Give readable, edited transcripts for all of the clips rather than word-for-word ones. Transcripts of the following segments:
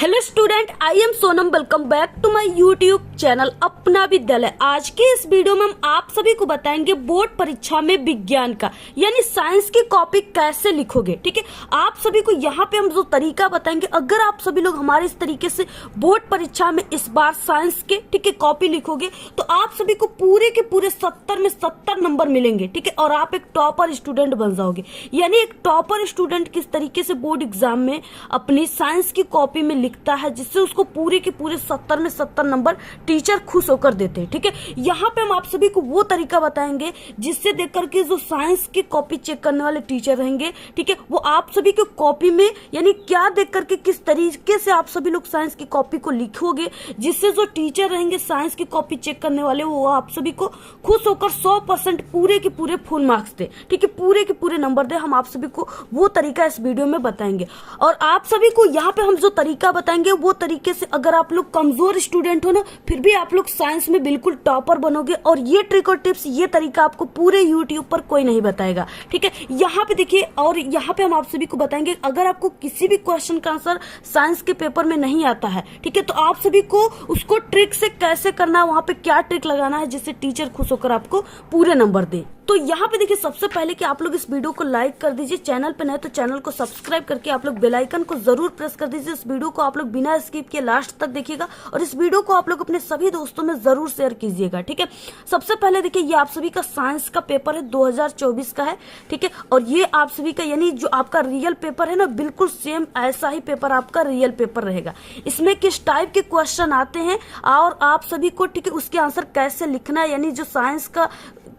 Hello student, I am Sonam. Welcome back to my YouTube channel Apna Vidyalaya. आज के इस video में हम आप सभी को बताएंगे बोर्ड परीक्षा में विज्ञान का यानी साइंस की कॉपी कैसे लिखोगे। ठीक है, आप सभी को यहाँ पे हम जो तरीका बताएंगे, अगर आप सभी लोग हमारे इस तरीके से बोर्ड परीक्षा में इस बार साइंस के कॉपी लिखोगे तो आप सभी को पूरे के पूरे 70 में 70 नंबर मिलेंगे। ठीक है, और आप एक टॉपर स्टूडेंट बन जाओगे। यानी एक टॉपर स्टूडेंट किस तरीके से बोर्ड एग्जाम में अपनी साइंस की कॉपी में लिखता है जिससे उसको पूरे के पूरे 70 में 70 नंबर टीचर खुश होकर देते हैं। ठीक है, यहाँ पे हम आप सभी को वो तरीका बताएंगे जिससे देख करके जो साइंस की कॉपी चेक करने वाले टीचर रहेंगे, ठीक है, वो आप सभी के कॉपी में यानी क्या देख करके किस तरीके से आप सभी लोग साइंस की कॉपी को लिखोगे, जिससे जो टीचर रहेंगे साइंस की कॉपी चेक करने वाले वो आप सभी को खुश होकर 100% पूरे के पूरे फुल मार्क्स दे। ठीक है, पूरे के पूरे नंबर दे। हम आप सभी को वो तरीका इस वीडियो में बताएंगे। और आप सभी को यहाँ पे हम जो तरीका बताएंगे वो तरीके से अगर आप लोग कमजोर स्टूडेंट हो ना, फिर भी आप लोग साइंस में बिल्कुल टॉपर बनोगे। और ये ट्रिक और टिप्स, ये तरीका आपको पूरे यूट्यूब पर कोई नहीं बताएगा। ठीक है, यहाँ पे देखिए, और यहाँ पे हम आप सभी को बताएंगे अगर आपको किसी भी क्वेश्चन का आंसर साइंस के पेपर में नहीं आता है, ठीक है, तो आप सभी को उसको ट्रिक से कैसे करना है, वहां पे क्या ट्रिक लगाना है जिससे टीचर खुश होकर आपको पूरे नंबर दे। तो यहाँ पे देखिए, सबसे पहले कि आप लोग इस वीडियो को लाइक कर दीजिए, चैनल पे नए तो चैनल को सब्सक्राइब करके आप लोग बेल आइकन को जरूर प्रेस कर दीजिए। इस वीडियो को आप लोग बिना स्किप किए लास्ट तक देखिएगा और इस वीडियो को आप लोग अपने सभी दोस्तों में जरूर शेयर कीजिएगा। ठीक है, सबसे पहले देखिए, ये आप सभी का साइंस का पेपर है, 2024 का है। ठीक है, और ये आप सभी का यानी जो आपका रियल पेपर है ना, बिल्कुल सेम ऐसा ही पेपर आपका रियल पेपर रहेगा। इसमें किस टाइप के क्वेश्चन आते हैं और आप सभी को, ठीक है, उसके आंसर कैसे लिखना है, यानी जो साइंस का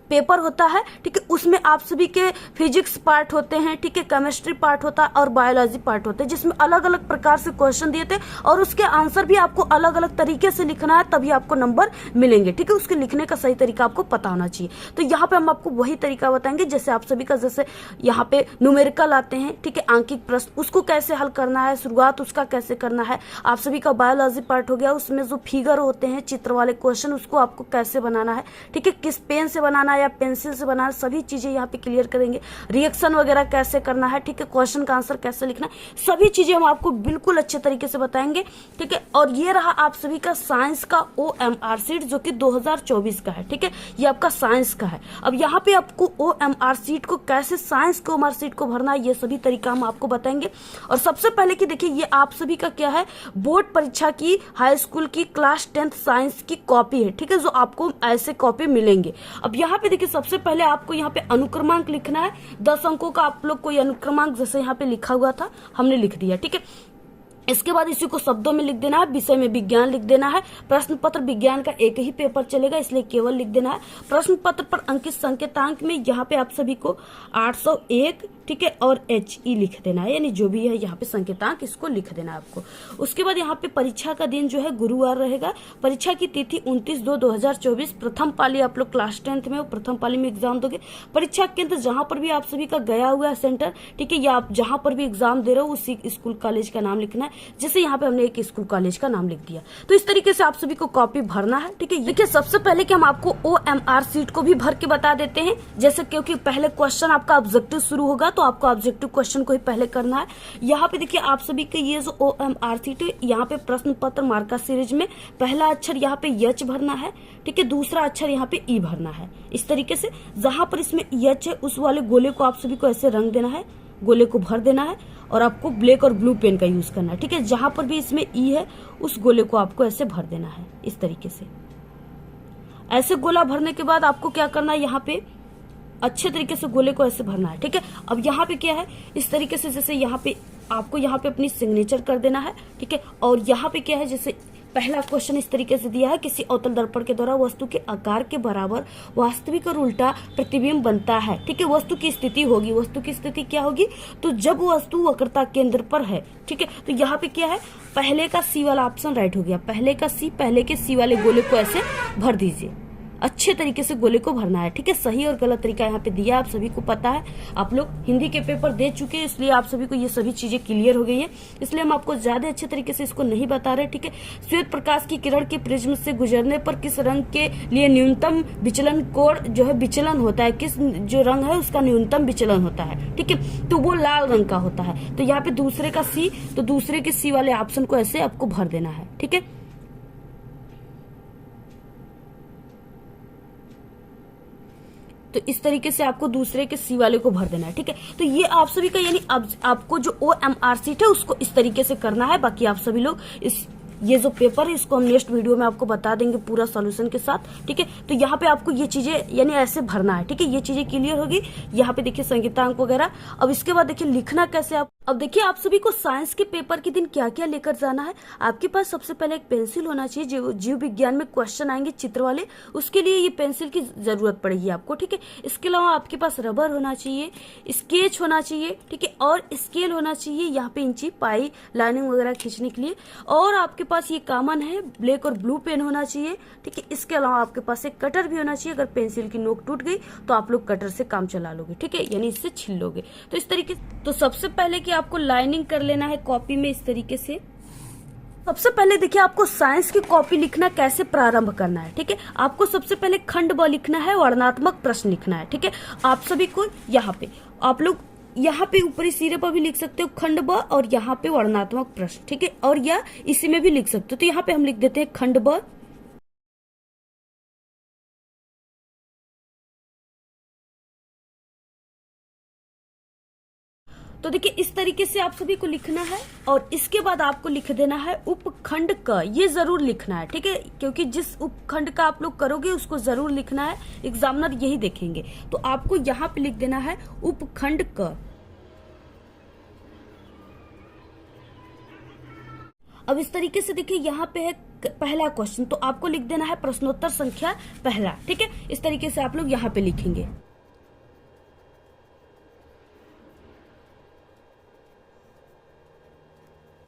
पेपर होता है, ठीक है, उसमें आप सभी के फिजिक्स पार्ट होते हैं, ठीक है, केमिस्ट्री पार्ट होता है और बायोलॉजी पार्ट होते हैं, जिसमें अलग अलग प्रकार से क्वेश्चन दिए थे और उसके आंसर भी आपको अलग अलग तरीके से लिखना है, तभी आपको नंबर मिलेंगे। ठीक है, उसके लिखने का सही तरीका आपको पता होना चाहिए। तो यहाँ पे हम आपको वही तरीका बताएंगे जैसे आप सभी का, जैसे यहाँ पे न्यूमेरिकल आते हैं, ठीक है, आंकिक प्रश्न, उसको कैसे हल करना है, शुरुआत उसका कैसे करना है। आप सभी का बायोलॉजी पार्ट हो गया, उसमें जो फिगर होते हैं, चित्र वाले क्वेश्चन, उसको आपको कैसे बनाना है, ठीक है, किस पेन से बनाना है या पेंसिल से बनाना, सभी चीजें यहाँ पे क्लियर करेंगे। रिएक्शन वगैरह कैसे करना है, ठीक है, क्वेश्चन का आंसर कैसे लिखना है, सभी चीजें हम आपको बिल्कुल अच्छे तरीके से बताएंगे। ठीक है, और ये रहा आप सभी का साइंस का OMR सीट जो कि 2024 का है। ठीक है, ये आपका साइंस का है। अब यहाँ पे आपको OMR सीट को कैसे, साइंस के OMR सीट को भरना है, ये सभी तरीका हम आपको बताएंगे। और सबसे पहले कि देखिए, ये आप सभी का क्या है, बोर्ड परीक्षा की हाई स्कूल की क्लास 10th साइंस की कॉपी है। ठीक है, जो आपको ऐसे कॉपी मिलेंगे। अब यहाँ पे देखिए, सबसे पहले आपको यहाँ पे अनुक्रमांक लिखना है। 10 अंकों का आप लोग कोई अनुक्रमांक जैसे यहाँ पे लिखा हुआ था, हमने लिख दिया। ठीक है, इसके बाद इसी को शब्दों में लिख देना है, विषय में विज्ञान लिख देना है। प्रश्न पत्र विज्ञान का एक ही पेपर चलेगा, इसलिए केवल लिख देना है। प्रश्न पत्र पर अंकित संकेतांक में यहाँ पे आप सभी को 801, ठीक है, और HE लिख देना है, यानी जो भी है यहाँ पे संकेतांक, इसको लिख देना है आपको। उसके बाद यहाँ पे परीक्षा का दिन जो है गुरुवार रहेगा। परीक्षा की तिथि 29/2/2024। प्रथम पाली आप लोग क्लास 10th में हो, प्रथम पाली में एग्जाम दोगे। परीक्षा केंद्र जहां पर भी आप सभी का गया हुआ है सेंटर, ठीक है, या आप जहां पर भी एग्जाम दे रहे हो उसी स्कूल कॉलेज का नाम लिखना है। जैसे यहाँ पे हमने एक स्कूल कॉलेज का नाम लिख दिया। तो इस तरीके से आप सभी को कॉपी भरना है। ठीक है, देखिए, सबसे पहले कि हम आपको OMR सीट को भी भर के बता देते हैं, जैसे क्योंकि पहले क्वेश्चन आपका ऑब्जेक्टिव शुरू होगा तो आपको ऑब्जेक्टिव क्वेश्चन को ही पहले करना है। यहाँ पे देखिए, आप सभी के ये जो OMR सीट है, यहाँ पे प्रश्न पत्र मार्का सीरीज में पहला अक्षर यहाँ पे H भरना है। ठीक है, दूसरा अक्षर यहाँ पे E भरना है। इस तरीके से जहां पर इसमें H है उस वाले गोले को आप सभी को ऐसे रंग देना है, गोले को भर देना है और आपको ब्लैक और ब्लू पेन का यूज करना है। ठीक है, जहां पर भी इसमें E है उस गोले को आपको ऐसे भर देना है। इस तरीके से ऐसे गोला भरने के बाद आपको क्या करना है, यहाँ पे अच्छे तरीके से गोले को ऐसे भरना है। ठीक है, अब यहाँ पे क्या है, इस तरीके से जैसे यहाँ पे आपको यहाँ पे अपनी सिग्नेचर कर देना है। ठीक है, और यहाँ पे क्या है, जैसे पहला क्वेश्चन इस तरीके से दिया है, किसी अवतल दर्पण के द्वारा वस्तु के आकार के बराबर वास्तविक और उल्टा प्रतिबिंब बनता है। ठीक है, वस्तु की स्थिति होगी, वस्तु की स्थिति क्या होगी, तो जब वस्तु वक्रता केंद्र पर है। ठीक है, तो यहाँ पे क्या है, पहले का C वाला ऑप्शन राइट हो गया। पहले का C, पहले के C वाले गोले को ऐसे भर दीजिए। अच्छे तरीके से गोले को भरना है। ठीक है, सही और गलत तरीका यहाँ पे दिया, आप सभी को पता है, आप लोग हिंदी के पेपर दे चुके हैं, इसलिए आप सभी को ये सभी चीजें क्लियर हो गई है, इसलिए हम आपको ज्यादा अच्छे तरीके से इसको नहीं बता रहे। ठीक है, श्वेत प्रकाश की किरण के प्रिज्म से गुजरने पर किस रंग के लिए न्यूनतम विचलन कोण जो है विचलन होता है, किस जो रंग है उसका न्यूनतम विचलन होता है। ठीक है, तो वो लाल रंग का होता है। तो यहाँ पे दूसरे का सी, तो दूसरे के सी वाले ऑप्शन को ऐसे आपको भर देना है। ठीक है, तो इस तरीके से आपको दूसरे के सी वाले को भर देना है। ठीक है, तो ये आप सभी का यानी आपको जो OMR सीट है उसको इस तरीके से करना है। बाकी आप सभी लोग ये जो पेपर है इसको हम नेक्स्ट वीडियो में आपको बता देंगे पूरा सॉल्यूशन के साथ। ठीक है, तो यहाँ पे आपको ये चीजें यानी ऐसे भरना है। ठीक है, ये चीजें क्लियर होगी। यहाँ पे देखिए संगीतांक वगैरह। अब इसके बाद देखिए लिखना कैसे आप। अब देखिए आप सभी को साइंस के पेपर के दिन क्या क्या लेकर जाना है। आपके पास सबसे पहले एक पेंसिल होना चाहिए, जो जीव विज्ञान में क्वेश्चन आएंगे चित्र वाले, उसके लिए ये पेंसिल की जरूरत पड़ेगी आपको। ठीक है, इसके अलावा आपके पास रबर होना चाहिए, स्केच होना चाहिए। ठीक है, और स्केल होना चाहिए, यहाँ पे इंची पाई लाइनिंग वगैरह खींचने के लिए। और आपके पास ये कॉमन है, ब्लैक और ब्लू पेन होना चाहिए। ठीक है, इसके अलावा आपके पास एक कटर भी होना चाहिए, अगर पेंसिल की नोक टूट गई तो आप लोग कटर से काम चला लोगे। ठीक है, यानी इससे छिल लोगे। तो इस तरीके, तो सबसे पहले कि आपको लाइनिंग कर लेना है कॉपी में इस तरीके से। सबसे पहले देखिए आपको साइंस की कॉपी लिखना कैसे प्रारंभ करना है। ठीक है, आपको सबसे पहले खंड ब लिखना है, वर्णनात्मक प्रश्न लिखना है। ठीक है, आप सभी को यहाँ पे आप लोग यहाँ पे ऊपरी सिरे पर भी लिख सकते हो खंड ब, और यहाँ पे वर्णनात्मक प्रश्न। ठीक है, और या इसी में भी लिख सकते हो। तो यहाँ पे हम लिख देते हैं खंड ब। तो देखिए इस तरीके से आप सभी को लिखना है, और इसके बाद आपको लिख देना है उपखंड क। ये जरूर लिखना है। ठीक है, क्योंकि जिस उपखंड का आप लोग करोगे उसको जरूर लिखना है, एग्जामिनर यही देखेंगे। तो आपको यहाँ पे लिख देना है उपखंड क। अब इस तरीके से देखिए यहाँ पे है पहला क्वेश्चन, तो आपको लिख देना है प्रश्नोत्तर संख्या पहला। ठीक है, इस तरीके से आप लोग यहाँ पे लिखेंगे।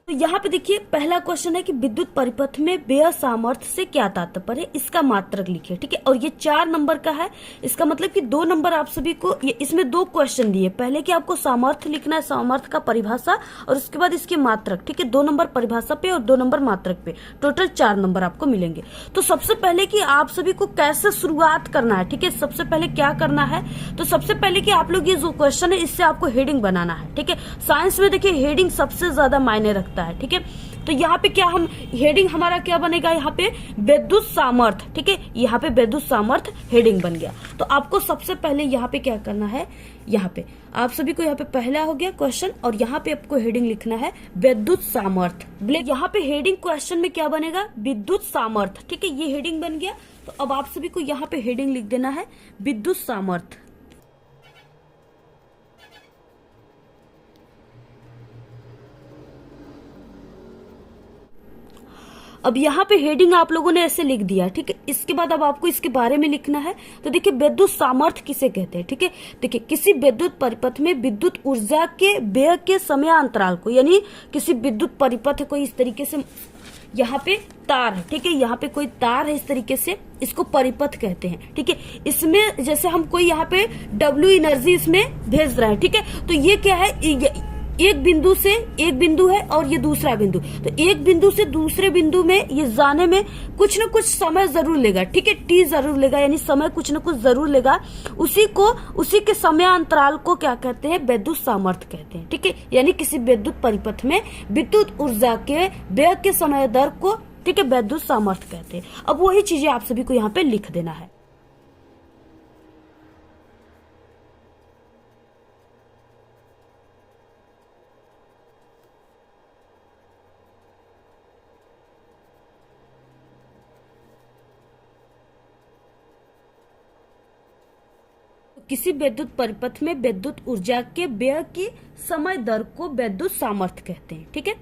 तो यहाँ पे देखिए पहला क्वेश्चन है कि विद्युत परिपथ में व्यय सामर्थ्य से क्या तात्पर्य है, इसका मात्रक लिखिए। ठीक है, और ये 4 नंबर का है, इसका मतलब कि 2 नंबर आप सभी को, ये इसमें 2 क्वेश्चन दिए। पहले कि आपको सामर्थ्य लिखना है, सामर्थ्य का परिभाषा, और उसके बाद इसके मात्रक। ठीक है, 2 नंबर परिभाषा पे और 2 नंबर मात्रक पे, टोटल 4 नंबर आपको मिलेंगे। तो सबसे पहले कि आप सभी को कैसे शुरुआत करना है। ठीक है, सबसे पहले क्या करना है, तो सबसे पहले कि आप लोग ये जो क्वेश्चन है इससे आपको हेडिंग बनाना है। ठीक है, साइंस में देखिए हेडिंग सबसे ज्यादा मायने रखता है। ठीक है, तो यहाँ पे क्या हम हेडिंग हमारा क्या बनेगा, यहाँ पे विद्युत सामर्थ्य। ठीक है, यहाँ पे विद्युत सामर्थ्य हेडिंग बन गया। तो आपको सबसे पहले यहाँ पे क्या करना है, यहाँ पे आप सभी को यहाँ पे पहला हो गया क्वेश्चन, और यहाँ पे आपको हेडिंग लिखना है विद्युत सामर्थ्य। यहाँ पे हेडिंग क्वेश्चन में क्या बनेगा, विद्युत सामर्थ्य। ठीक है, ये हेडिंग बन गया। तो अब आप सभी को यहाँ पे हेडिंग लिख देना है विद्युत सामर्थ्य। अब यहाँ पे हेडिंग आप लोगों ने ऐसे लिख दिया। ठीक है, इसके बाद अब आपको इसके बारे में लिखना है। तो देखिए विद्युत सामर्थ्य किसे कहते हैं। ठीक है, देखिए किसी विद्युत परिपथ में विद्युत ऊर्जा के व्यय के समयांतराल को, यानी किसी विद्युत परिपथ को इस तरीके से, यहाँ पे तार है। ठीक है, यहाँ पे कोई तार है इस तरीके से, इसको परिपथ कहते हैं। ठीक है, इसमें जैसे हम कोई यहाँ पे W एनर्जी इसमें भेज रहे हैं। ठीक है, तो ये क्या है, एक बिंदु से एक बिंदु है और ये दूसरा बिंदु, तो एक बिंदु से दूसरे बिंदु में ये जाने में कुछ न कुछ समय जरूर लेगा। ठीक है, टी जरूर लेगा, यानी समय कुछ न कुछ जरूर लेगा। उसी के समय अंतराल को क्या कहते हैं, विद्युत सामर्थ्य कहते हैं। ठीक है, यानी किसी विद्युत परिपथ में विद्युत ऊर्जा के व्यय के समय दर को, ठीक है, विद्युत सामर्थ्य कहते हैं। अब वही चीजें आप सभी को यहाँ पे लिख देना है। किसी विद्युत परिपथ में विद्युत ऊर्जा के व्यय की समय दर को विद्युत सामर्थ्य कहते हैं। ठीक है,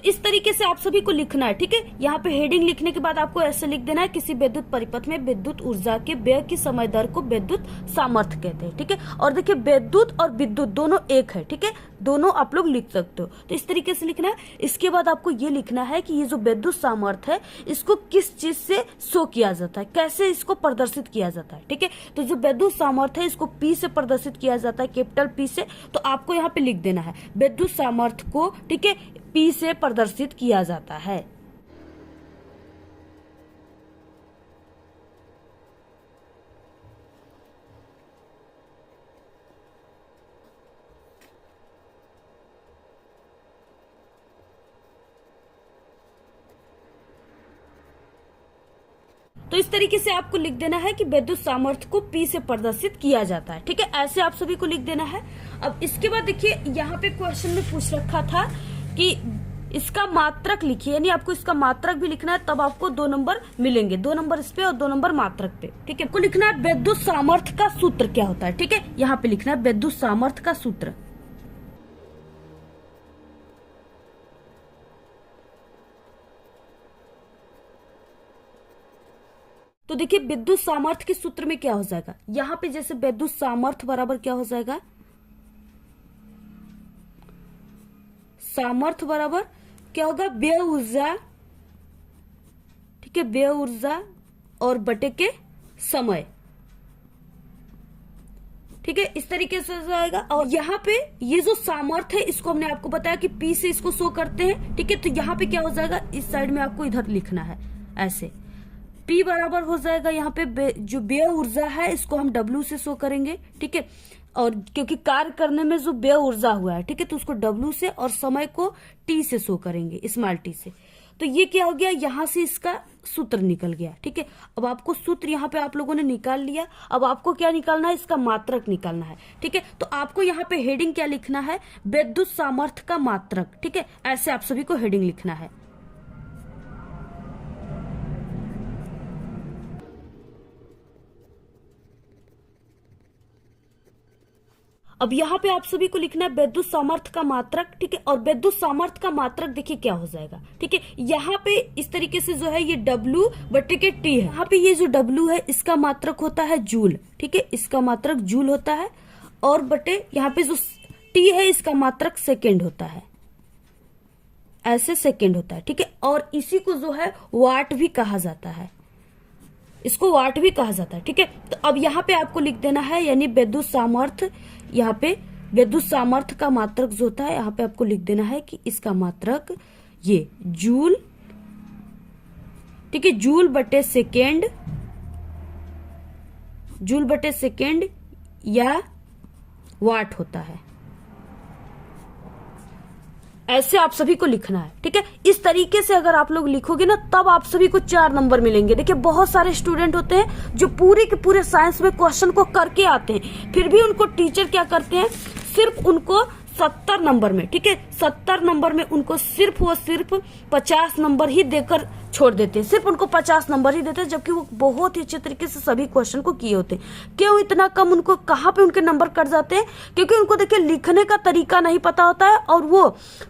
इस तरीके से आप सभी को लिखना है, ठीक है। यहाँ पे हेडिंग लिखने के बाद आपको ऐसे लिख देना है, किसी विद्युत परिपथ में विद्युत ऊर्जा के व्यय की समय दर को विद्युत सामर्थ्य कहते हैं, ठीक है। और देखिए विद्युत और विद्युत दोनों एक है, ठीक है, दोनों आप लोग लिख सकते हो। तो इस तरीके से लिखना है। इसके बाद आपको ये लिखना है कि ये जो विद्युत सामर्थ्य है इसको किस चीज से शो किया जाता है, कैसे इसको प्रदर्शित किया जाता है, ठीक है। तो जो विद्युत सामर्थ्य है इसको पी से प्रदर्शित किया जाता है, कैपिटल पी से। तो आपको यहाँ पे लिख देना है विद्युत सामर्थ्य को, ठीक है, पी से प्रदर्शित किया जाता है। तो इस तरीके से आपको लिख देना है कि विद्युत सामर्थ्य को P से प्रदर्शित किया जाता है, ठीक है। ऐसे आप सभी को लिख देना है। अब इसके बाद देखिए यहाँ पे क्वेश्चन में पूछ रखा था कि इसका मात्रक लिखिए, यानी आपको इसका मात्रक भी लिखना है, तब आपको 2 नंबर मिलेंगे, 2 नंबर इस पे और 2 नंबर मात्रक पे, ठीक है। आपको लिखना है विद्युत सामर्थ्य का सूत्र क्या होता है, ठीक है। यहाँ पे लिखना है विद्युत सामर्थ्य का सूत्र। तो देखिए विद्युत सामर्थ्य के सूत्र में क्या हो जाएगा, यहाँ पे जैसे विद्युत सामर्थ्य बराबर क्या हो जाएगा, सामर्थ्य बराबर क्या होगा, व्यय ऊर्जा, ठीक है, व्यय ऊर्जा और बटे के समय, ठीक है। इस तरीके से जाएगा। और यहाँ पे ये जो सामर्थ्य है इसको हमने आपको बताया कि P से इसको शो करते हैं, ठीक है। तो यहाँ पे क्या हो जाएगा, इस साइड में आपको इधर लिखना है ऐसे, P बराबर हो जाएगा यहाँ पे जो व्यय ऊर्जा है इसको हम W से शो करेंगे, ठीक है। और क्योंकि कार्य करने में जो व्यय ऊर्जा हुआ है, ठीक है, तो उसको W से, और समय को T से शो करेंगे, स्मॉल t से। तो ये क्या हो गया, यहाँ से इसका सूत्र निकल गया, ठीक है। अब आपको सूत्र यहाँ पे आप लोगों ने निकाल लिया। अब आपको क्या निकालना है, इसका मात्रक निकालना है, ठीक है। तो आपको यहाँ पे हेडिंग क्या लिखना है, विद्युत सामर्थ्य का मात्रक, ठीक है। ऐसे आप सभी को हेडिंग लिखना है। अब यहाँ पे आप सभी को लिखना है विद्युत सामर्थ्य का मात्रक, ठीक है। और विद्युत सामर्थ्य का मात्रक देखिए क्या हो जाएगा, ठीक है। यहाँ पे इस तरीके से जो है ये W बटे के T है। यहाँ पे ये जो W है इसका मात्रक होता है जूल, ठीक है, इसका मात्रक जूल होता है। और बटे यहाँ पे जो T है इसका मात्रक सेकेंड होता है, ऐसे सेकेंड होता है, ठीक है। और इसी को जो है वाट भी कहा जाता है, इसको वाट भी कहा जाता है, ठीक है। तो अब यहाँ पे आपको लिख देना है, यानी विद्युत सामर्थ्य, यहाँ पे विद्युत सामर्थ्य का मात्रक जो होता है यहाँ पे आपको लिख देना है कि इसका मात्रक ये जूल, ठीक है, जूल बटे सेकेंड, जूल बटे सेकेंड या वाट होता है। ऐसे आप सभी को लिखना है, ठीक है। इस तरीके से अगर आप लोग लिखोगे ना तब आप सभी को 4 नंबर मिलेंगे। देखिए बहुत सारे स्टूडेंट होते हैं जो पूरे के पूरे साइंस में क्वेश्चन को करके आते हैं, फिर भी उनको टीचर क्या करते हैं, सिर्फ उनको 70 नंबर में, ठीक है, 70 नंबर में उनको सिर्फ 50 नंबर ही देकर छोड़ देते हैं, सिर्फ उनको 50 नंबर ही देते हैं, जबकि वो बहुत ही अच्छे तरीके से सभी क्वेश्चन को किए होते हैं। क्यों इतना कम, उनको कहाँ पे उनके नंबर कट जाते हैं, क्योंकि उनको देखिए लिखने का तरीका नहीं पता होता है और वो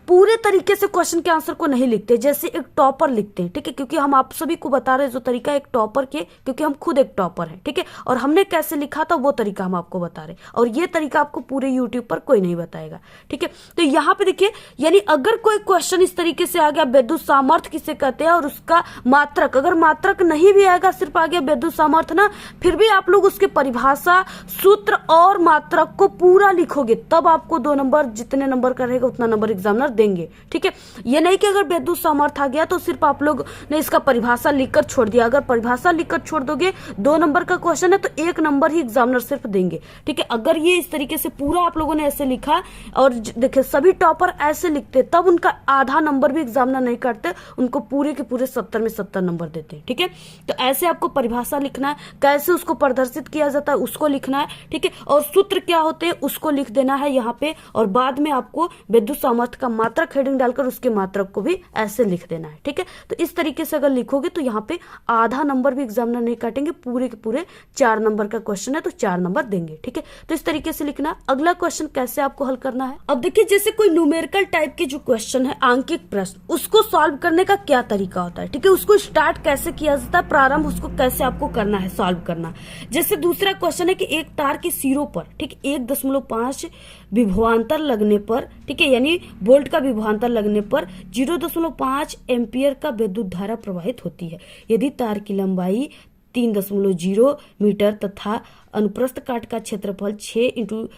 पूरे तरीके से क्वेश्चन के आंसर को नहीं लिखते जैसे एक टॉपर लिखते हैं, ठीक है। क्योंकि हम आप सभी को बता रहे हैं जो तरीका एक टॉपर के, क्योंकि हम खुद एक टॉपर है, ठीक है, और हमने कैसे लिखा था वो तरीका हम आपको बता रहे हैं, और ये तरीका आपको पूरे यूट्यूब पर कोई नहीं बताएगा, ठीक है। तो यहाँ पे देखिए, यानी अगर कोई क्वेश्चन इस तरीके से आ गया, विद्युत सामर्थ्य किसे कहते हैं, और उसका मात्रक, अगर मात्रक नहीं भी आएगा, सिर्फ आ गया विद्युत सामर्थ्य ना, फिर भी आप लोग उसके परिभाषा, सूत्र और मात्रक को पूरा लिखोगे, तब आपको 2 नंबर, जितने नंबर का रहेगा उतना नंबर एग्जामिनर देंगे, ठीक है। ये नहीं कि अगर विद्युत सामर्थ्य आ गया तो सिर्फ आप लोग ने इसका परिभाषा लिखकर छोड़ दिया। अगर परिभाषा लिखकर छोड़ दोगे, 2 नंबर का क्वेश्चन है तो 1 नंबर ही एग्जामिनर सिर्फ देंगे, ठीक है। अगर ये इस तरीके से पूरा आप लोगों ने ऐसे लिखा, और देखिए सभी टॉपर ऐसे लिखते, तब उनका आधा नंबर भी एग्जामिनर नहीं काटते, उनको पूरे के पूरे 70 में 70 नंबर देते हैं, ठीक है। तो ऐसे आपको परिभाषा लिखना है, कैसे उसको प्रदर्शित किया जाता है उसको लिखना है, ठीक है, और सूत्र क्या होते हैं उसको लिख देना है यहाँ पे, और बाद में आपको विद्युत सामर्थ्य का मात्रक हेडिंग डालकर उसके मात्रक को भी ऐसे लिख देना है, ठीक है। तो इस तरीके से अगर लिखोगे तो यहाँ पे आधा नंबर भी एग्जामिनर नहीं काटेंगे, पूरे के पूरे 4 नंबर का क्वेश्चन है तो 4 नंबर देंगे, ठीक है। तो इस तरीके से लिखना। अगला क्वेश्चन कैसे आपको हल करना है, अब देखिए जैसे कोई न्यूमेरिकल न्यूमेरिकल टाइप के जो क्वेश्चन है, आंकिक प्रश्न, उसको सॉल्व करने का क्या तरीका होता है, ठीक है, उसको स्टार्ट कैसे किया जाता है, प्रारंभ उसको कैसे आपको करना है, सॉल्व करना। जैसे दूसरा क्वेश्चन है कि एक तार के सिरों पर, ठीक, 1.5 विभवांतर लगने पर, ठीक है, यानी वोल्ट का विभवांतर लगने पर 0.5 एम्पियर का विद्युत धारा प्रवाहित होती है यदि तार की लंबाई 3.0 मीटर तथा अनुप्रस्थ काट का क्षेत्रफल 6 इंटू,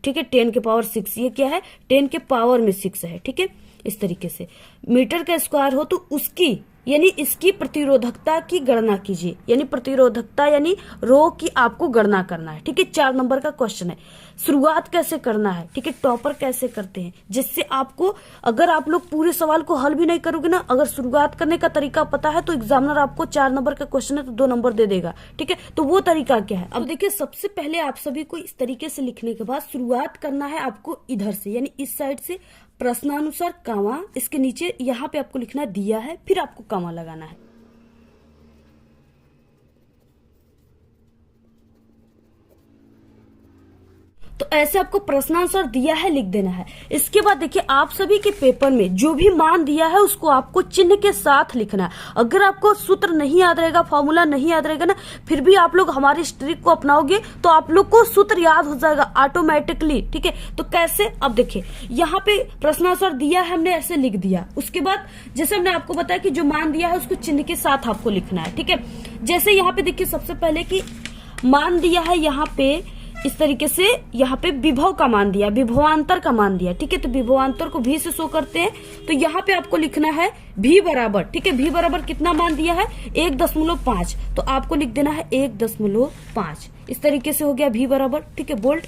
ठीक है, 10 के पावर 6, ये क्या है, 10 के पावर में 6 है, ठीक है, इस तरीके से मीटर का स्क्वायर हो तो उसकी यानी इसकी प्रतिरोधकता की गणना कीजिए, यानी प्रतिरोधकता यानी रो की आपको गणना करना है, ठीक है। 4 नंबर का क्वेश्चन है, शुरुआत कैसे करना है, ठीक है, टॉपर कैसे करते हैं, जिससे आपको, अगर आप लोग पूरे सवाल को हल भी नहीं करोगे ना, अगर शुरुआत करने का तरीका पता है तो एग्जामिनर आपको 4 नंबर का क्वेश्चन है तो 2 नंबर दे देगा, ठीक है। तो वो तरीका क्या है, अब देखिए, सबसे पहले आप सभी को इस तरीके से लिखने के बाद शुरुआत करना है आपको इधर से, यानी इस साइड से, प्रश्नानुसार कामा, इसके नीचे यहाँ पे आपको लिखना दिया है, फिर आपको कामा लगाना है। तो ऐसे आपको प्रश्नानुसार दिया है, लिख देना है। इसके बाद देखिए, आप सभी के पेपर में जो भी मान दिया है उसको आपको चिन्ह के साथ लिखना है। अगर आपको सूत्र नहीं याद रहेगा, फॉर्मूला नहीं याद रहेगा ना, फिर भी आप लोग हमारी ट्रिक को अपनाओगे तो आप लोग को सूत्र याद हो जाएगा ऑटोमेटिकली, ठीक है। तो कैसे, अब देखिए, यहाँ पे प्रश्नानुसार दिया है, हमने ऐसे लिख दिया। उसके बाद जैसे हमने आपको बताया कि जो मान दिया है उसको चिन्ह के साथ आपको लिखना है, ठीक है। जैसे यहाँ पे देखिए, सबसे पहले कि मान दिया है यहाँ पे इस तरीके से, यहाँ पे विभव का मान दिया, विभवांतर का मान दिया, ठीक है। तो विभवांतर को भी से शो करते हैं, तो यहाँ पे आपको लिखना है भी बराबर, ठीक है, भी बराबर कितना मान दिया है, 1.5, तो आपको लिख देना है 1.5। इस तरीके से हो गया भी बराबर, ठीक है, वोल्ट।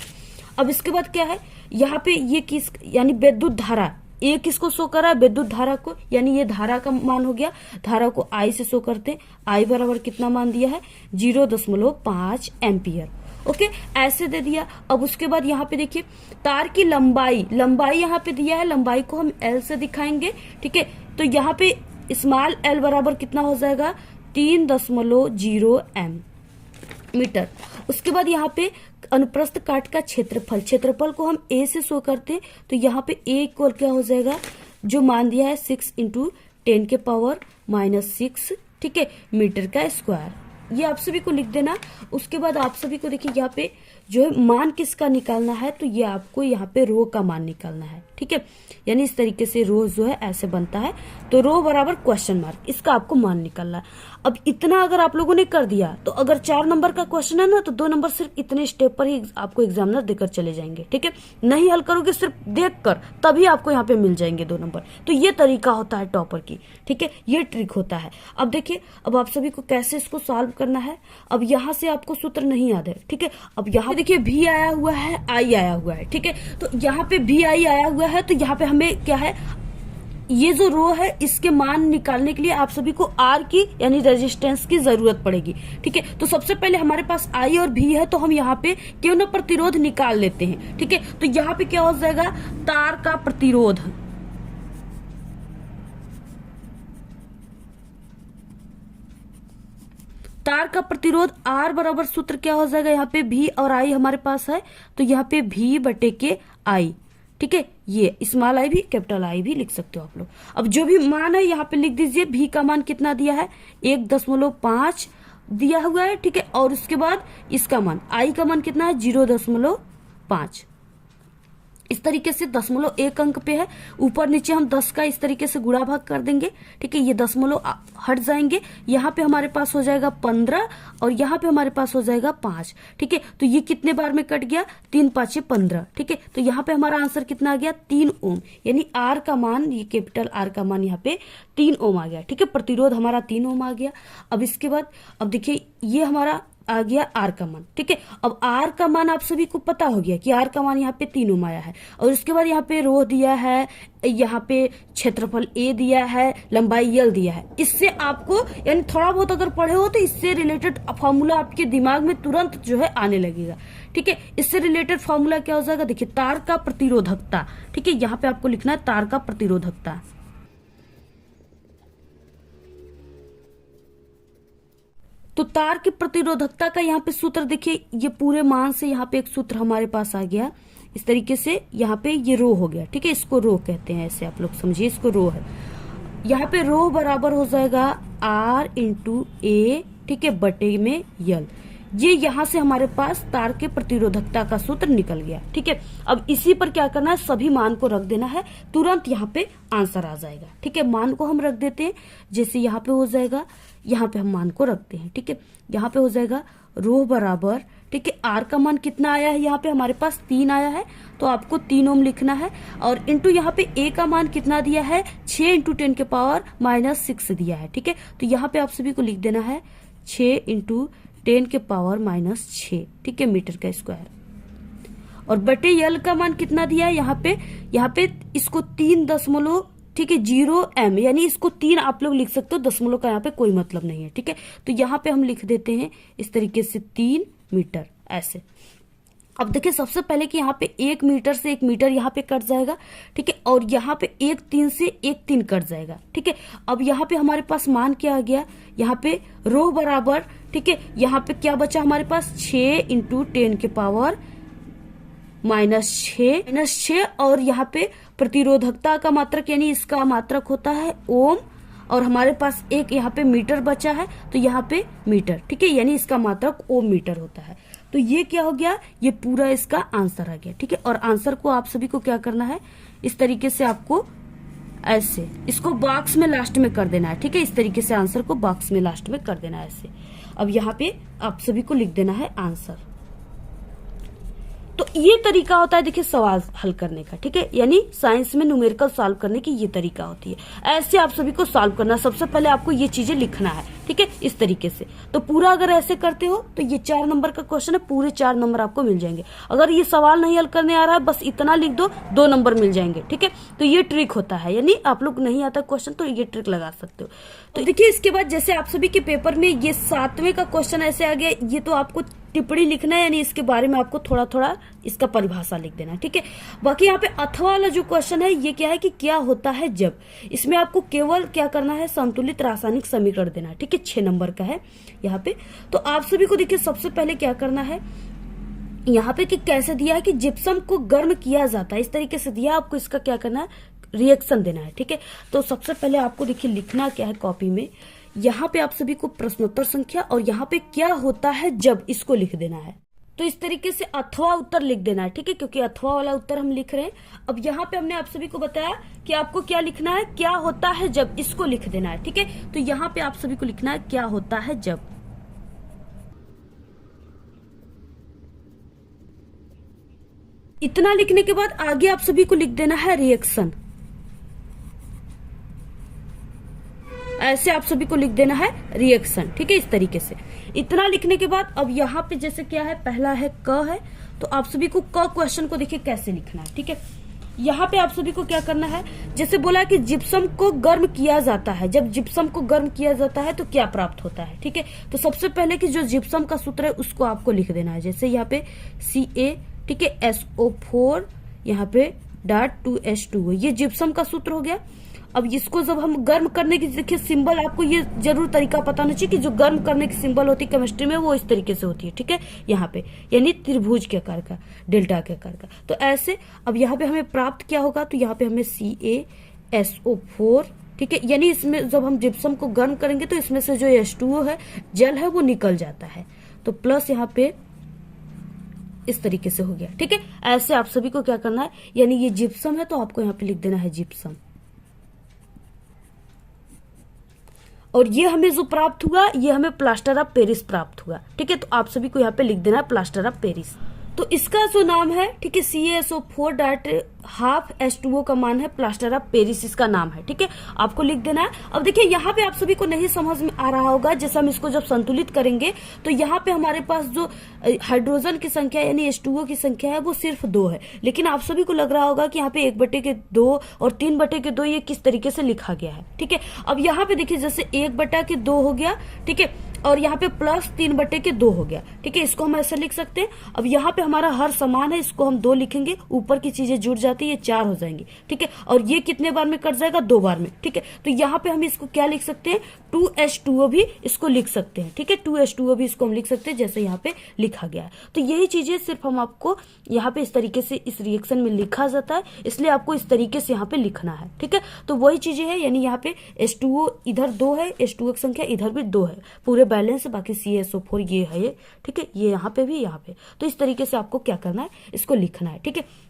अब इसके बाद क्या है, यहाँ पे ये किस, यानी विद्युत धारा, ये किसको शो कर रहा है, विद्युत धारा को, यानी ये धारा का मान हो गया, धारा को आई से शो करते हैं, आई बराबर कितना मान दिया है, 0.5 एम्पियर, ओके, ऐसे दे दिया। अब उसके बाद यहाँ पे देखिए, तार की लंबाई, यहाँ पे दिया है, लंबाई को हम एल से दिखाएंगे, ठीक है। तो यहाँ पे स्मॉल एल बराबर कितना हो जाएगा, 3.0 एम मीटर। उसके बाद यहाँ पे अनुप्रस्थ काट का क्षेत्रफल को हम ए से शो करते हैं, तो यहाँ पे ए इक्वल क्या हो जाएगा, जो मान दिया है 6 इंटू 10 के पावर -6, ठीक है, मीटर का स्क्वायर, ये आप सभी को लिख देना। उसके बाद आप सभी को देखिए, यहाँ पे जो है मान किसका निकालना है, तो ये आपको यहाँ पे रो का मान निकालना है, ठीक है, यानी इस तरीके से रो जो है ऐसे बनता है, तो रो बराबर क्वेश्चन मार्क, इसका आपको मान निकालना है। अब इतना अगर आप लोगों ने कर दिया तो अगर 4 नंबर का क्वेश्चन है ना, तो 2 नंबर सिर्फ इतने स्टेप पर ही आपको एग्जामिनर देकर चले जाएंगे, ठीक है। नहीं हल करोगे, सिर्फ देख कर, तभी आपको यहाँ पे मिल जाएंगे 2 नंबर। तो ये तरीका होता है टॉपर की, ठीक है, ये ट्रिक होता है। अब देखिए, अब आप सभी को कैसे इसको सॉल्व करना है। अब यहाँ से आपको सूत्र नहीं याद है, ठीक है। अब यहाँ देखिए, भी आया हुआ है, आई आया हुआ है, ठीक है। तो यहाँ पे भी आई आया हुआ है, तो यहाँ पे हमें क्या है, ये जो रो है इसके मान निकालने के लिए आप सभी को आर की यानी रेजिस्टेंस की जरूरत पड़ेगी, ठीक है। तो सबसे पहले हमारे पास आई और भी है, तो हम यहाँ पे क्यों ना प्रतिरोध निकाल लेते हैं, ठीक है। तो यहाँ पे क्या हो जाएगा, तार का प्रतिरोध, तार का प्रतिरोध आर बराबर सूत्र क्या हो जाएगा, यहाँ पे भी और आई हमारे पास है, तो यहाँ पे भी बटे के आई, ठीक है, ये स्मॉल आई भी कैपिटल आई भी लिख सकते हो आप लोग। अब जो भी मान है यहाँ पे लिख दीजिए, भी का मान कितना दिया है, 1.5 दिया हुआ है, ठीक है। और उसके बाद इसका मान, आई का मान कितना है, 0.5। इस तरीके से 0.1 अंक पे है, ऊपर नीचे हम 10 का इस तरीके से गुणा भाग कर देंगे, ठीक है। ये 0 हट जाएंगे, यहाँ पे हमारे पास हो जाएगा 15 और यहाँ पे हमारे पास हो जाएगा 5, ठीक है। तो ये कितने बार में कट गया, 3 5 15, ठीक है। तो यहाँ पे हमारा आंसर कितना आ गया, 3 ओम, यानी आर का मान, ये कैपिटल आर का मान यहाँ पे 3 ओम आ गया, ठीक है। प्रतिरोध हमारा 3 ओम आ गया। अब इसके बाद अब देखिए, ये हमारा आ गया आर का मान, ठीक है। अब आर का मान आप सभी को पता हो गया कि आर का मान यहाँ पे 3 ओम आया है, और उसके बाद यहाँ पे रो दिया है, यहाँ पे क्षेत्रफल ए दिया है, लंबाई यल दिया है। इससे आपको यानी थोड़ा बहुत अगर पढ़े हो तो इससे रिलेटेड फॉर्मूला आपके दिमाग में तुरंत जो है आने लगेगा, ठीक है। इससे रिलेटेड फॉर्मूला क्या हो जाएगा, देखिए, तार का प्रतिरोधकता, ठीक है, यहाँ पे आपको लिखना है तार का प्रतिरोधकता। तो तार की प्रतिरोधकता का यहाँ पे सूत्र देखिए, ये पूरे मान से यहाँ पे एक सूत्र हमारे पास आ गया, इस तरीके से यहाँ पे ये रो हो गया, ठीक है, इसको रो कहते हैं, ऐसे आप लोग समझिए, इसको रो है। यहाँ पे रो बराबर हो जाएगा R इंटू ए, ठीक है, बटे में यल। ये यहाँ से हमारे पास तार के प्रतिरोधकता का सूत्र निकल गया, ठीक है। अब इसी पर क्या करना है, सभी मान को रख देना है, तुरंत यहाँ पे आंसर आ जाएगा, ठीक है। मान को हम रख देते हैं, जैसे यहाँ पे हो जाएगा, यहाँ पे हम मान को रखते हैं, ठीक है। यहाँ पे हो जाएगा रो बराबर, ठीक है, आर का मान कितना आया है, यहाँ पे हमारे पास 3 आया है, तो आपको 3 ओम लिखना है। और इंटू यहाँ पे ए का मान कितना दिया है, 6 इंटू 10 के पावर -6 दिया है, ठीक है। तो यहाँ पे आप सभी को लिख देना है 6 इंटू 10 के पावर -6, ठीक है, मीटर का स्क्वायर। और बटे यल का मान कितना दिया है, यहाँ पे इसको 3 दशमलव, ठीक है, 0 m, यानी इसको 3 आप लोग लिख सकते हो, दशमलव का यहाँ पे कोई मतलब नहीं है, ठीक है। तो यहाँ पे हम लिख देते हैं इस तरीके से 3 मीटर, ऐसे। अब देखिए सबसे पहले कि यहाँ पे 1 मीटर से 1 मीटर यहाँ पे कट जाएगा, ठीक है, और यहाँ पे 1 3 से 1 3 कट जाएगा, ठीक है। अब यहाँ पे हमारे पास मान क्या आ गया, यहाँ पे रो बराबर, ठीक है, यहाँ पे क्या बचा हमारे पास, 6 इंटू 10 के पावर -6, और यहाँ पे प्रतिरोधकता का मात्रक, यानी इसका मात्रक होता है ओम, और हमारे पास एक यहाँ पे मीटर बचा है, तो यहाँ पे मीटर, ठीक है, यानी इसका मात्रक ओम मीटर होता है। तो ये क्या हो गया, ये पूरा इसका आंसर आ गया, ठीक है। और आंसर को आप सभी को क्या करना है, इस तरीके से आपको ऐसे इसको बॉक्स में लास्ट में कर देना है, ठीक है, इस तरीके से आंसर को बॉक्स में लास्ट में कर देना है ऐसे। अब यहाँ पे आप सभी को लिख देना है आंसर। तो ये तरीका होता है देखिए सवाल हल करने का, ठीक है, यानी साइंस में न्यूमेरिकल सॉल्व करने की ये तरीका होती है। ऐसे आप सभी को सॉल्व करना, सबसे पहले आपको ये चीजें लिखना है, ठीक है, इस तरीके से। तो पूरा अगर ऐसे करते हो तो ये 4 नंबर का क्वेश्चन है, पूरे 4 नंबर आपको मिल जाएंगे। अगर ये सवाल नहीं हल करने आ रहा है, बस इतना लिख दो, 2 नंबर मिल जाएंगे, ठीक है। तो ये ट्रिक होता है, यानी आप लोग नहीं आता क्वेश्चन तो ये ट्रिक लगा सकते हो। तो देखिए इसके बाद जैसे आप सभी के पेपर में ये 7वें का क्वेश्चन ऐसे आ गया, ये तो आपको टिप्पणी लिखना है, यानी इसके बारे में आपको थोड़ा थोड़ा इसका परिभाषा लिख देना है, ठीक है। बाकी यहाँ पे अथवा वाला जो क्वेश्चन है, ये क्या है कि क्या होता है जब, इसमें आपको केवल क्या करना है, संतुलित रासायनिक समीकरण देना है, ठीक है, 6 नंबर का है यहाँ पे। तो आप सभी को देखिए सबसे पहले क्या करना है, यहाँ पे कि कैसे दिया है कि जिप्सम को गर्म किया जाता है, इस तरीके से दिया, आपको इसका क्या करना है, रिएक्शन देना है, ठीक है। तो सबसे पहले आपको देखिए लिखना क्या है कॉपी में, यहाँ पे आप सभी को प्रश्नोत्तर संख्या और यहाँ पे क्या होता है जब, इसको लिख देना है। तो इस तरीके से अथवा उत्तर लिख देना है, ठीक है, क्योंकि अथवा वाला उत्तर हम लिख रहे हैं। अब यहाँ पे हमने आप सभी को बताया कि आपको क्या लिखना है, क्या होता है जब, इसको लिख देना है, ठीक है। तो यहाँ पे आप सभी को लिखना है क्या होता है जब। इतना लिखने के बाद आगे आप सभी को लिख देना है रिएक्शन, ऐसे आप सभी को लिख देना है रिएक्शन, ठीक है, इस तरीके से। इतना लिखने के बाद अब यहाँ पे जैसे क्या है, पहला है क है, तो आप सभी को क क्वेश्चन को देखिए कैसे लिखना है, ठीक है। यहाँ पे आप सभी को क्या करना है, जैसे बोला कि जिप्सम को गर्म किया जाता है, जब जिप्सम को गर्म किया जाता है तो क्या प्राप्त होता है, ठीक है। तो सबसे पहले कि जो जिप्सम का सूत्र है उसको आपको लिख देना है, जैसे यहाँ पे Ca, ठीक है, SO4, यहाँ पे .2H2, ये जिप्सम का सूत्र हो गया। अब इसको जब हम गर्म करने की, देखिए सिंबल आपको ये जरूर तरीका पता होना चाहिए कि जो गर्म करने की सिंबल होती है केमिस्ट्री में वो इस तरीके से होती है, ठीक है, यहाँ पे, यानी त्रिभुज के आकार का, डेल्टा के आकार का। तो ऐसे अब यहाँ पे हमें प्राप्त क्या होगा, तो यहाँ पे हमें CaSO4, ठीक है, यानी इसमें जब हम जिप्सम को गर्म करेंगे तो इसमें से जो H2O है, जल है, वो निकल जाता है, तो प्लस यहाँ पे इस तरीके से हो गया, ठीक है। ऐसे आप सभी को क्या करना है, यानी ये जिप्सम है तो आपको यहाँ पे लिख देना है जिप्सम, और ये हमें जो प्राप्त हुआ, ये हमें प्लास्टर ऑफ पेरिस प्राप्त हुआ, ठीक है। तो आप सभी को यहाँ पे लिख देना है प्लास्टर ऑफ पेरिस। तो इसका जो नाम है, ठीक है, CaSO4.12H2O का मान है प्लास्टर ऑफ पेरिस, इसका नाम है, ठीक है, आपको लिख देना है। अब देखिए यहाँ पे आप सभी को नहीं समझ में आ रहा होगा, जैसे हम इसको जब संतुलित करेंगे तो यहाँ पे हमारे पास जो हाइड्रोजन की संख्या यानी H2O की संख्या है वो सिर्फ 2 है, लेकिन आप सभी को लग रहा होगा कि यहाँ पे 1/2 और 3/2 ये किस तरीके से लिखा गया है, ठीक है। अब यहाँ पे देखिए जैसे 1/2 हो गया, ठीक है, और यहाँ पे प्लस 3/2 हो गया, ठीक है, इसको हम ऐसे लिख सकते हैं। अब यहाँ पे हमारा हर समान है, इसको हम 2 लिखेंगे, ऊपर की चीजें जुड़ जाती है, ये 4 हो जाएंगी, ठीक है, और ये कितने बार में कट जाएगा, 2 बार में, ठीक है। तो यहाँ पे हम इसको क्या लिख सकते हैं, 2H2O भी इसको लिख सकते हैं, ठीक है, 2H2O भी इसको हम लिख सकते हैं जैसे यहाँ पे लिखा गया है। तो यही चीजें सिर्फ हम आपको यहाँ पे इस तरीके से इस रिएक्शन में लिखा जाता है, इसलिए आपको इस तरीके से यहाँ पे लिखना है, ठीक है। तो वही चीजें है, यानी यहाँ पे H2O इधर 2 है, H2O की संख्या इधर भी 2 है, पूरे बैलेंस, बाकी CaSO4 ये है ये, ठीक है, ये यहाँ पे भी यहाँ पे। तो इस तरीके से आपको क्या करना है, इसको लिखना है, ठीक है।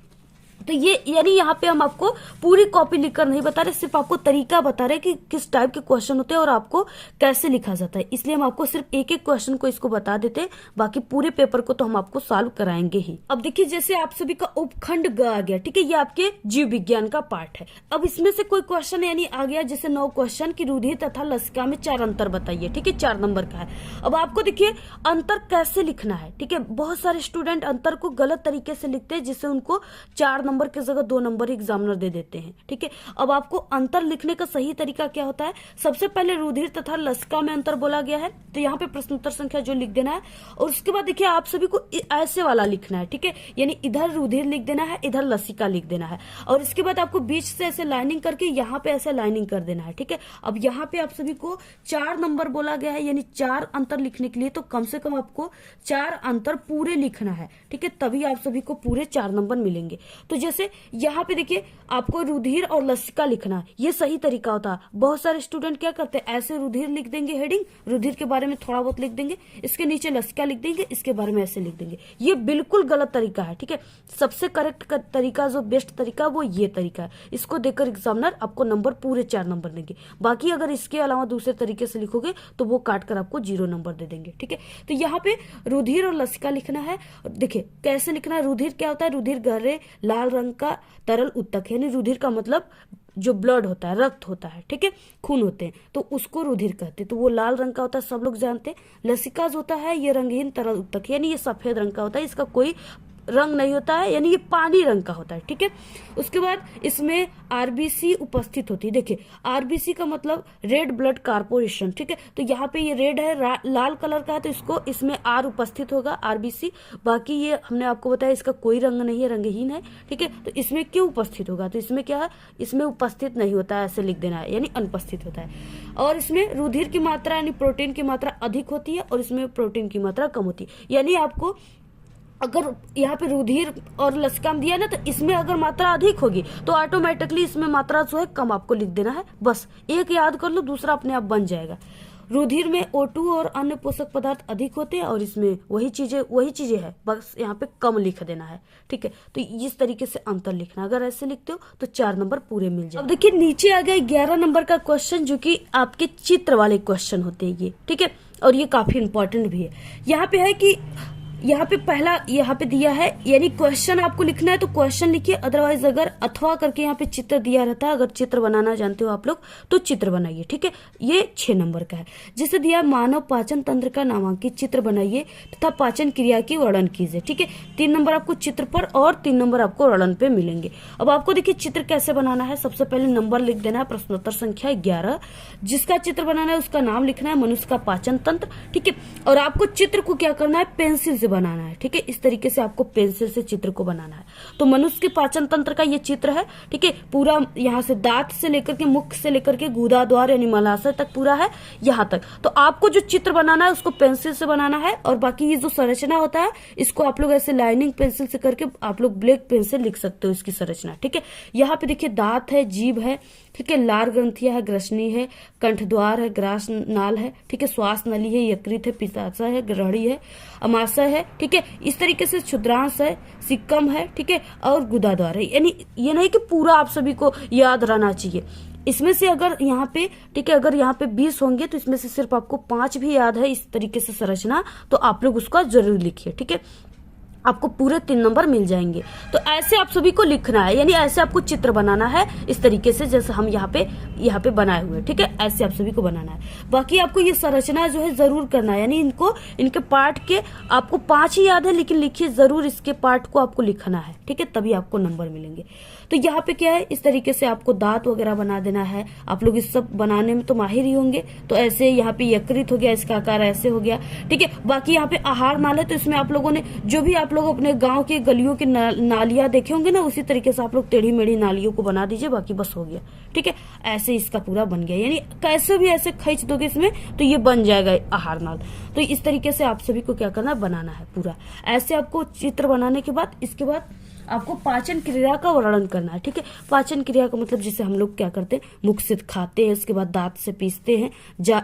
तो ये यानी यहाँ पे हम आपको पूरी कॉपी लिखकर नहीं बता रहे, सिर्फ आपको तरीका बता रहे कि किस टाइप के क्वेश्चन होते हैं और आपको कैसे लिखा जाता है, इसलिए हम आपको सिर्फ एक एक क्वेश्चन को इसको बता देते हैं, बाकी पूरे पेपर को तो हम आपको सॉल्व कराएंगे ही। अब देखिए जैसे आप सभी का उपखंड ग आ गया, ठीक है, ये आपके जीव विज्ञान का पार्ट है। अब इसमें से कोई क्वेश्चन यानी आ गया जैसे 9 क्वेश्चन की रुधिर तथा लसिका में 4 अंतर बताइए, ठीक है, 4 नंबर का है। अब आपको देखिए अंतर कैसे लिखना है, ठीक है। बहुत सारे स्टूडेंट अंतर को गलत तरीके से लिखते हैं, जिससे उनको 4 नंबर की जगह 2 नंबर एग्जामिनर दे देते हैं, ठीक है। अब आपको अंतर लिखने का सही तरीका क्या होता है, सबसे पहले रुधिर तथा लसिका में अंतर बोला गया है, तो यहाँ पे प्रश्नोत्तर संख्या जो लिख देना है, और उसके बाद देखिए आप सभी को ऐसे वाला लिखना है, ठीक है, यानी इधर रुधिर लिख देना है, इधर लसिका लिख देना है, और इसके बाद आपको बीच से ऐसे लाइनिंग करके यहाँ पे ऐसे लाइनिंग कर देना है, ठीक है। अब यहाँ पे आप सभी को 4 नंबर बोला गया है, यानी 4 अंतर लिखने के लिए तो कम से कम आपको 4 अंतर पूरे लिखना है, ठीक है, तभी आप सभी को पूरे 4 नंबर मिलेंगे। तो जैसे यहाँ पे देखिए आपको रुधिर और लसिका लिखना है, ये सही तरीका होता है। बहुत सारे स्टूडेंट क्या करते हैं, ऐसे रुधिर लिख देंगे, हेडिंग रुधिर के बारे में थोड़ा बहुत लिख देंगे, इसके नीचे लसिका लिख देंगे, इसके बारे में ऐसे लिख देंगे, ये बिल्कुल गलत तरीका है, ठीक है। सबसे करेक्ट तरीका, जो बेस्ट तरीका, वो ये तरीका है, इसको देखकर एग्जामिनर आपको नंबर पूरे 4 नंबर देंगे। बाकी अगर इसके अलावा दूसरे तरीके से लिखोगे तो वो काट कर आपको 0 नंबर दे देंगे, ठीक है। तो यहाँ पे रुधिर और लसिका लिखना है। देखिए कैसे लिखना है, रुधिर क्या होता है, रुधिर गहरे लाल रंग का तरल उत्तक, यानी रुधिर का मतलब जो ब्लड होता है, रक्त होता है, ठीक है, खून होते हैं, तो उसको रुधिर कहते हैं, तो वो लाल रंग का होता है, सब लोग जानते हैं। लसिका जो होता है ये रंगहीन तरल उत्तक, यानी ये सफेद रंग का होता है, इसका कोई रंग नहीं होता है, यानी ये पानी रंग का होता है, ठीक है। उसके बाद इसमें आरबीसी उपस्थित होती है। देखिए आरबीसी का मतलब रेड ब्लड कॉर्पोरेशन, ठीक है, तो यहाँ पे ये रेड है, लाल कलर का है, तो इसको इसमें आर उपस्थित होगा, आरबीसी। बाकी ये हमने आपको बताया इसका कोई रंग नहीं है, रंगहीन है, ठीक है। तो इसमें क्यों उपस्थित होगा, तो इसमें क्या है, इसमें उपस्थित नहीं होता है, ऐसे लिख देना है, यानी अनुपस्थित होता है। और इसमें रुधिर की मात्रा यानी प्रोटीन की मात्रा अधिक होती है और इसमें प्रोटीन की मात्रा कम होती है। यानी आपको अगर यहाँ पे रुधिर और लसिका दिया ना, तो इसमें अगर मात्रा अधिक होगी तो ऑटोमेटिकली इसमें मात्रा जो है कम आपको लिख देना है, बस एक याद कर लो, दूसरा अपने आप बन जाएगा। रुधिर में O2 और अन्य पोषक पदार्थ अधिक होते हैं और इसमें वही चीजें है, बस यहाँ पे कम लिख देना है, ठीक है। तो इस तरीके से अंतर लिखना, अगर ऐसे लिखते हो तो 4 नंबर पूरे मिल जाए। अब देखिए नीचे आ गया 11 नंबर का क्वेश्चन, जो कि आपके चित्र वाले क्वेश्चन होते हैं ये, ठीक है, और ये काफी इंपॉर्टेंट भी है। यहाँ पे है कि यहाँ पे पहला यहाँ पे दिया है, यानी क्वेश्चन आपको लिखना है तो क्वेश्चन लिखिए, अदरवाइज अगर अथवा करके यहाँ पे चित्र दिया रहता है, अगर चित्र बनाना जानते हो आप लोग तो चित्र बनाइए, ठीक है। ये 6 नंबर का है, जिसे दिया मानव पाचन तंत्र का नामांकित चित्र बनाइए तथा पाचन क्रिया की वर्णन कीजिए, ठीक है। 3 नंबर आपको चित्र पर और 3 नंबर आपको वर्णन पे मिलेंगे। अब आपको देखिए चित्र कैसे बनाना है, सबसे पहले नंबर लिख देना है, प्रश्नोत्तर संख्या 11, जिसका चित्र बनाना है उसका नाम लिखना है, मनुष्य का पाचन तंत्र, ठीक है। और आपको चित्र को क्या करना है, पेंसिल से बनाना है, ठीक है, इस तरीके से आपको पेंसिल से चित्र को बनाना है। तो मनुष्य के पाचन तंत्र का ये चित्र है, ठीक है, पूरा यहाँ से दांत से लेकर के मुख से लेकर के गुदा द्वार यानी मलाशय तक पूरा है यहाँ तक। तो आपको जो चित्र बनाना है उसको पेंसिल से बनाना है, और बाकी ये जो संरचना होता है इसको आप लोग ऐसे लाइनिंग पेंसिल से करके आप लोग ब्लैक पेन से लिख सकते हो इसकी संरचना, ठीक है। यहाँ पे देखिए दांत है, जीभ है, ठीक है, लार ग्रंथियां है, ग्रसनी है, कंठद्वार है, ग्रास नाल है, ठीक है, श्वास नली है, यकृत है, पित्ताशय है, ग्रहणी है, अमाशय है, ठीक है, इस तरीके से क्षुद्रांश है, सिक्कम है, ठीक है, और गुदाद्वार है। यानी ये नहीं कि पूरा आप सभी को याद रहना चाहिए, इसमें से अगर यहाँ पे, ठीक है, अगर यहाँ पे 20 होंगे तो इसमें से सिर्फ आपको 5 भी याद है इस तरीके से संरचना, तो आप लोग उसका जरूर लिखिए, ठीक है, आपको पूरे 3 नंबर मिल जाएंगे। तो ऐसे आप सभी को लिखना है, यानी ऐसे आपको चित्र बनाना है इस तरीके से जैसे हम यहाँ पे बनाए हुए, ठीक है, ऐसे आप सभी को बनाना है। बाकी आपको ये संरचना जो है जरूर करना है, यानी इनके पार्ट के आपको 5 ही याद है, लेकिन लिखिए जरूर, इसके पार्ट को आपको लिखना है, ठीक है, तभी आपको नंबर मिलेंगे। तो यहाँ पे क्या है, इस तरीके से आपको दांत वगैरह बना देना है। आप लोग इस सब बनाने में तो माहिर ही होंगे। तो ऐसे यहाँ पे यकृत हो गया, इसका आकार ऐसे हो गया, ठीक है। बाकी यहाँ पे आहार नाल है, तो इसमें आप लोगों ने जो भी आप लोग अपने गांव के गलियों की नालियां देखे होंगे ना, उसी तरीके से आप लोग टेढ़ी मेढ़ी नालियों को बना दीजिए, बाकी बस हो गया, ठीक है। ऐसे इसका पूरा बन गया, यानी कैसे भी ऐसे खींच दोगे इसमें तो ये बन जाएगा आहार नाल। तो इस तरीके से आप सभी को क्या करना है, बनाना है पूरा। ऐसे आपको चित्र बनाने के बाद इसके बाद आपको पाचन क्रिया का वर्णन करना है, ठीक है। पाचन क्रिया का मतलब जैसे हम लोग क्या करते हैं, मुख से खाते हैं, उसके बाद दांत से पीसते हैं,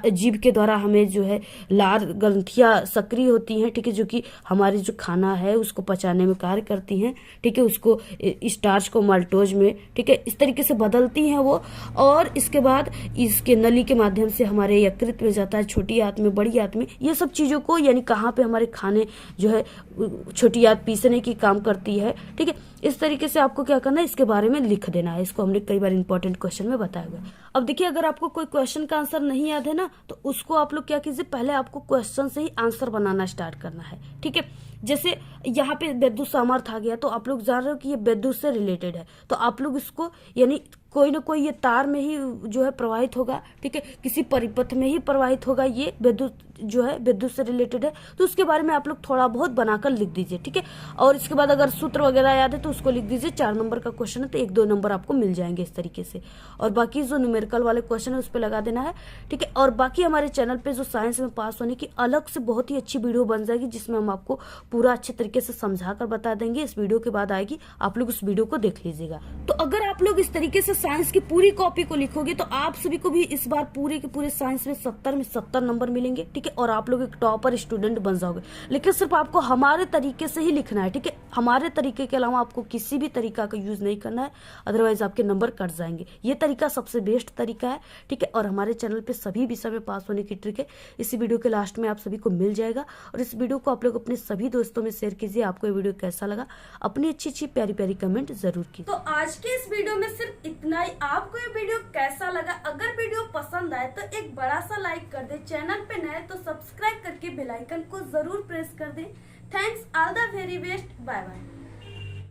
जीभ के द्वारा हमें जो है लार ग्रंथियां सक्रिय होती हैं, ठीक है, जो कि हमारी जो खाना है उसको पचाने में कार्य करती हैं, ठीक है। उसको स्टार्च को माल्टोज में, ठीक है, इस तरीके से बदलती हैं वो। और इसके बाद इसके नली के माध्यम से हमारे यकृत में जाता है, छोटी आंत में, बड़ी आंत में, ये सब चीजों को, यानी कहाँ पे हमारे खाने जो है छोटी आंत पीसने की काम करती है, ठीक है। इस तरीके से आपको क्या करना है, इसके बारे में लिख देना है। इसको हमने कई बार इंपॉर्टेंट क्वेश्चन में बताया हुआ है। अब देखिए, अगर आपको कोई क्वेश्चन का आंसर नहीं याद है ना, तो उसको आप लोग क्या कीजिए, पहले आपको क्वेश्चन से ही आंसर बनाना स्टार्ट करना है, ठीक है। जैसे यहाँ पे विद्युत सामर्थ्य आ गया, तो आप लोग जान रहे हो कि ये विद्युत से रिलेटेड है, तो आप लोग इसको यानी कोई ना कोई ये तार में ही जो है प्रवाहित होगा, ठीक है, किसी परिपथ में ही प्रवाहित होगा, ये विद्युत जो है विद्युत से रिलेटेड है, तो उसके बारे में आप लोग थोड़ा बहुत बनाकर लिख दीजिए, ठीक है। और इसके बाद अगर सूत्र वगैरह याद है तो उसको लिख दीजिए। 4 नंबर का क्वेश्चन है तो 1-2 नंबर आपको मिल जाएंगे इस तरीके से। और बाकी जो न्यूमेरिकल वाले क्वेश्चन है उस पर लगा देना है, ठीक है। और बाकी हमारे चैनल पे जो साइंस में पास होने की अलग से बहुत ही अच्छी वीडियो बन जाएगी, जिसमें हम आपको पूरा अच्छे तरीके से समझा कर बता देंगे। इस वीडियो के बाद आएगी, आप लोग उस वीडियो को देख लीजिएगा। तो अगर आप लोग इस तरीके से साइंस की पूरी कॉपी को लिखोगे तो आप सभी को भी इस बार पूरे के पूरे साइंस में 70 नंबर मिलेंगे, ठीक है। और आप लोग एक टॉपर स्टूडेंट बन जाओगे। लेकिन सिर्फ आपको हमारे तरीके से ही लिखना है, ठीक है। हमारे तरीके के अलावा आपको किसी भी तरीका का यूज नहीं करना है, अदरवाइज आपके नंबर कट जाएंगे। ये तरीका सबसे बेस्ट तरीका है, ठीक है। और हमारे चैनल पे सभी विषय में पास होने की ट्रिक है, इसी वीडियो के लास्ट में आप सभी को मिल जाएगा। और इस वीडियो को आप लोग अपने सभी दोस्तों में शेयर कीजिए। आपको ये वीडियो कैसा लगा, अपनी अच्छी प्यारी प्यारी कमेंट जरूर कीजिए। तो आज के इस वीडियो में सिर्फ इतना ही। आपको ये वीडियो कैसा लगा? अगर वीडियो पसंद आए तो एक बड़ा सा लाइक कर दे, चैनल पे नए तो सब्सक्राइब करके बेल आइकन को जरूर प्रेस कर दे। Thanks, all the very best, bye bye.